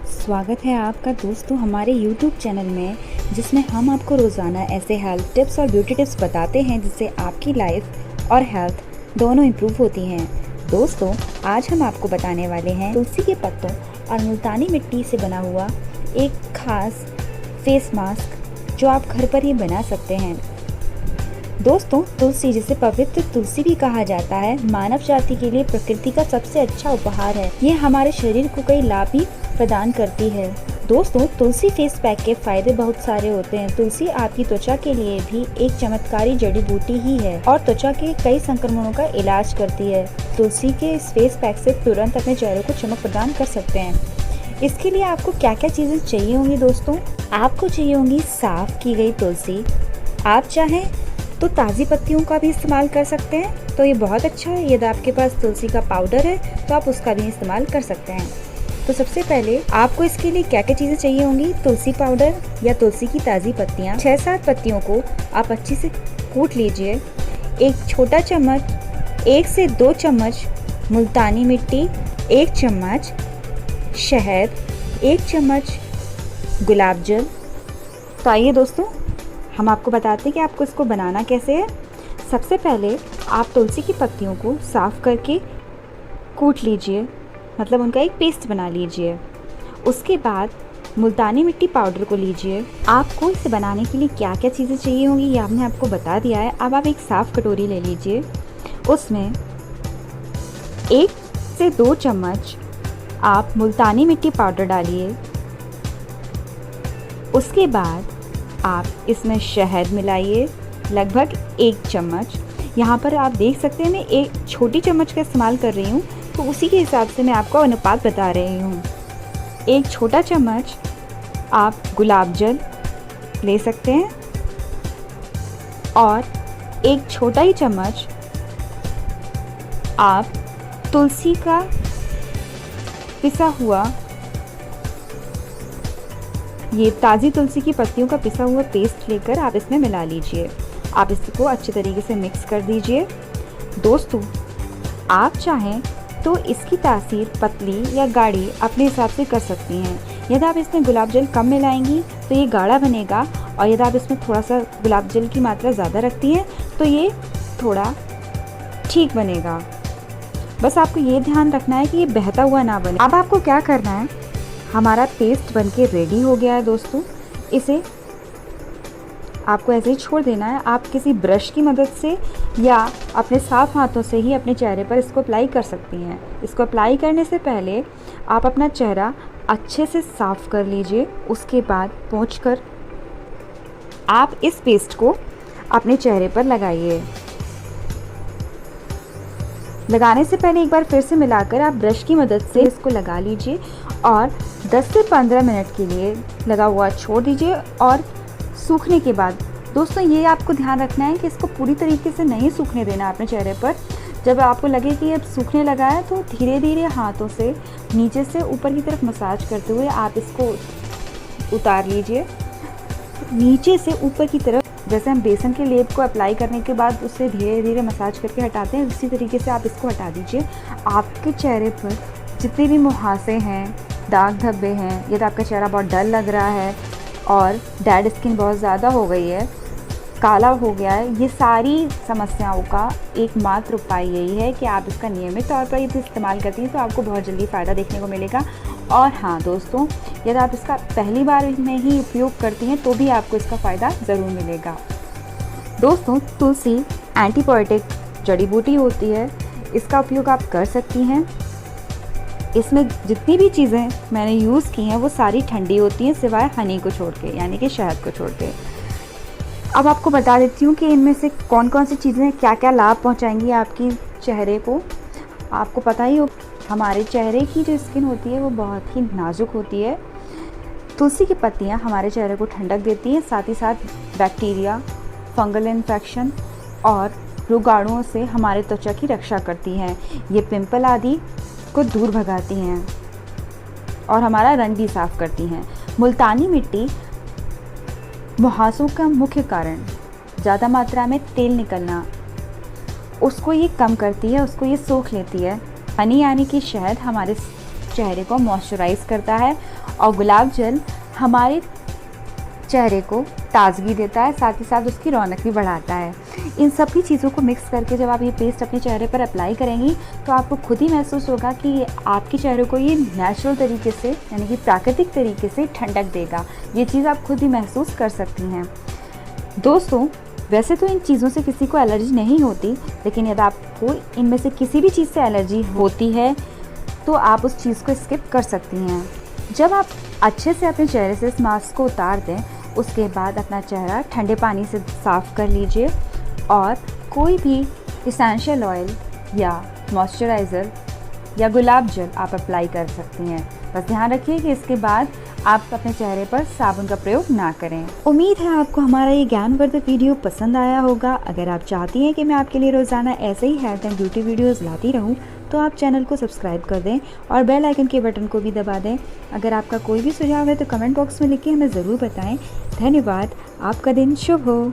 स्वागत है आपका दोस्तों हमारे YouTube चैनल में, जिसमें हम आपको रोज़ाना ऐसे हेल्थ टिप्स और ब्यूटी टिप्स बताते हैं जिससे आपकी लाइफ और हेल्थ दोनों इम्प्रूव होती हैं। दोस्तों, आज हम आपको बताने वाले हैं तुलसी के पत्तों और मुल्तानी मिट्टी से बना हुआ एक खास फेस मास्क जो आप घर पर ही बना सकते हैं। दोस्तों, तुलसी, जिसे पवित्र तुलसी भी कहा जाता है, मानव जाति के लिए प्रकृति का सबसे अच्छा उपहार है। ये हमारे शरीर को कई लाभ भी प्रदान करती है। दोस्तों, तुलसी फेस पैक के फायदे बहुत सारे होते हैं। तुलसी आपकी त्वचा के लिए भी एक चमत्कारी जड़ी बूटी ही है और त्वचा के कई संक्रमणों का इलाज करती है। तुलसी के इस फेस पैक से तुरंत अपने चेहरे को चमक प्रदान कर सकते हैं। इसके लिए आपको क्या क्या चीजें चाहिए होंगी दोस्तों? आपको चाहिए होंगी साफ की गई तुलसी। आप चाहें तो ताज़ी पत्तियों का भी इस्तेमाल कर सकते हैं, तो ये बहुत अच्छा है। यदि आपके पास तुलसी का पाउडर है तो आप उसका भी इस्तेमाल कर सकते हैं। तो सबसे पहले आपको इसके लिए क्या क्या चीज़ें चाहिए होंगी? तुलसी पाउडर या तुलसी की ताज़ी पत्तियाँ, 6-7 पत्तियों को आप अच्छे से कूट लीजिए। एक छोटा चम्मच, 1 से 2 चम्मच मुल्तानी मिट्टी, 1 चम्मच शहद, 1 चम्मच गुलाब जल। तो आइए दोस्तों, हम आपको बताते हैं कि आपको इसको बनाना कैसे है। सबसे पहले आप तुलसी की पत्तियों को साफ़ करके कूट लीजिए, मतलब उनका एक पेस्ट बना लीजिए। उसके बाद मुल्तानी मिट्टी पाउडर को लीजिए। आपको इसे बनाने के लिए क्या क्या चीज़ें चाहिए होंगी ये हमने आपको बता दिया है। अब आप एक साफ़ कटोरी ले लीजिए, उसमें 1 से 2 चम्मच आप मुल्तानी मिट्टी पाउडर डालिए। उसके बाद आप इसमें शहद मिलाइए, लगभग 1 चम्मच। यहाँ पर आप देख सकते हैं मैं एक छोटी चम्मच का इस्तेमाल कर रही हूँ, तो उसी के हिसाब से मैं आपको अनुपात बता रही हूँ। 1 छोटा चम्मच आप गुलाब जल ले सकते हैं और 1 छोटा ही चम्मच आप तुलसी का पिसा हुआ, ये ताज़ी तुलसी की पत्तियों का पिसा हुआ पेस्ट लेकर आप इसमें मिला लीजिए। आप इसको अच्छे तरीके से मिक्स कर दीजिए। दोस्तों, आप चाहें तो इसकी तासीर पतली या गाढ़ी अपने हिसाब से कर सकती हैं। यदि आप इसमें गुलाब जल कम मिलाएंगी तो ये गाढ़ा बनेगा, और यदि आप इसमें थोड़ा सा गुलाब जल की मात्रा ज़्यादा रखती हैं तो ये थोड़ा ठीक बनेगा। बस आपको ये ध्यान रखना है कि ये बहता हुआ ना बने। अब आपको क्या करना है, हमारा पेस्ट बनके रेडी हो गया है दोस्तों। इसे आपको ऐसे ही छोड़ देना है। आप किसी ब्रश की मदद से या अपने साफ हाथों से ही अपने चेहरे पर इसको अप्लाई कर सकती हैं। इसको अप्लाई करने से पहले आप अपना चेहरा अच्छे से साफ़ कर लीजिए। उसके बाद पोंछकर आप इस पेस्ट को अपने चेहरे पर लगाइए। लगाने से पहले एक बार फिर से मिलाकर आप ब्रश की मदद से इसको लगा लीजिए और 10 से 15 मिनट के लिए लगा हुआ छोड़ दीजिए। और सूखने के बाद दोस्तों, ये आपको ध्यान रखना है कि इसको पूरी तरीके से नहीं सूखने देना अपने चेहरे पर। जब आपको लगे कि ये सूखने लगा है तो धीरे धीरे हाथों से नीचे से ऊपर की तरफ मसाज करते हुए आप इसको उतार लीजिए। नीचे से ऊपर की तरफ, जैसे हम बेसन के लेप को अप्लाई करने के बाद उससे धीरे धीरे मसाज करके हटाते हैं, उसी तरीके से आप इसको हटा दीजिए। आपके चेहरे पर जितने भी मुहासे हैं, दाग धब्बे हैं, यदि आपका चेहरा बहुत डल लग रहा है और डेड स्किन बहुत ज़्यादा हो गई है, काला हो गया है, ये सारी समस्याओं का एकमात्र उपाय यही है कि आप इसका नियमित तौर पर यदि इस्तेमाल करती हैं तो आपको बहुत जल्दी फ़ायदा देखने को मिलेगा। और हाँ दोस्तों, यदि आप इसका पहली बार में ही उपयोग करती हैं तो भी आपको इसका फ़ायदा ज़रूर मिलेगा। दोस्तों, तुलसी एंटीबायोटिक जड़ी बूटी होती है, इसका उपयोग आप कर सकती हैं। इसमें जितनी भी चीज़ें मैंने यूज़ की हैं वो सारी ठंडी होती हैं, सिवाय हनी को छोड़ के, यानी कि शहद को छोड़ के। अब आपको बता देती हूँ कि इनमें से कौन कौन सी चीज़ें क्या क्या लाभ पहुँचाएंगी आपकी चेहरे को। आपको पता ही हो, हमारे चेहरे की जो स्किन होती है वो बहुत ही नाजुक होती है। तुलसी की पत्तियाँ हमारे चेहरे को ठंडक देती हैं, साथ ही साथ बैक्टीरिया, फंगल इन्फेक्शन और रोगाणुओं से हमारे त्वचा की रक्षा करती हैं। ये पिंपल आदि को दूर भगाती हैं और हमारा रंग भी साफ़ करती हैं। मुल्तानी मिट्टी मुहासों का मुख्य कारण, ज़्यादा मात्रा में तेल निकलना, उसको ये कम करती है, उसको ये सोख लेती है। हनी यानी कि शहद हमारे चेहरे को मॉइस्चराइज करता है और गुलाब जल हमारे चेहरे को ताज़गी देता है, साथ ही साथ उसकी रौनक भी बढ़ाता है। इन सभी चीज़ों को मिक्स करके जब आप ये पेस्ट अपने चेहरे पर अप्लाई करेंगी तो आपको खुद ही महसूस होगा कि आपके चेहरे को ये नेचुरल तरीके से यानी कि प्राकृतिक तरीके से ठंडक देगा। ये चीज़ आप खुद ही महसूस कर सकती हैं। दोस्तों, वैसे तो इन चीज़ों से किसी को एलर्जी नहीं होती, लेकिन यदि आपको इनमें से किसी भी चीज़ से एलर्जी होती है तो आप उस चीज़ को स्किप कर सकती हैं। जब आप अच्छे से अपने चेहरे से इस मास्क को उतार दें, उसके बाद अपना चेहरा ठंडे पानी से साफ़ कर लीजिए और कोई भी एसेंशियल ऑयल या मॉइस्चराइज़र या गुलाब जल आप अप्लाई कर सकती हैं। बस ध्यान रखिए कि इसके बाद आप अपने चेहरे पर साबुन का प्रयोग ना करें। उम्मीद है आपको हमारा ये ज्ञानवर्धक वीडियो पसंद आया होगा। अगर आप चाहती हैं कि मैं आपके लिए रोज़ाना ऐसे ही हेल्थ एंड ब्यूटी वीडियोस लाती रहूं, तो आप चैनल को सब्सक्राइब कर दें और बेल आइकन के बटन को भी दबा दें। अगर आपका कोई भी सुझाव है तो कमेंट बॉक्स में लिख के हमें ज़रूर बताएं। धन्यवाद। आपका दिन शुभ हो।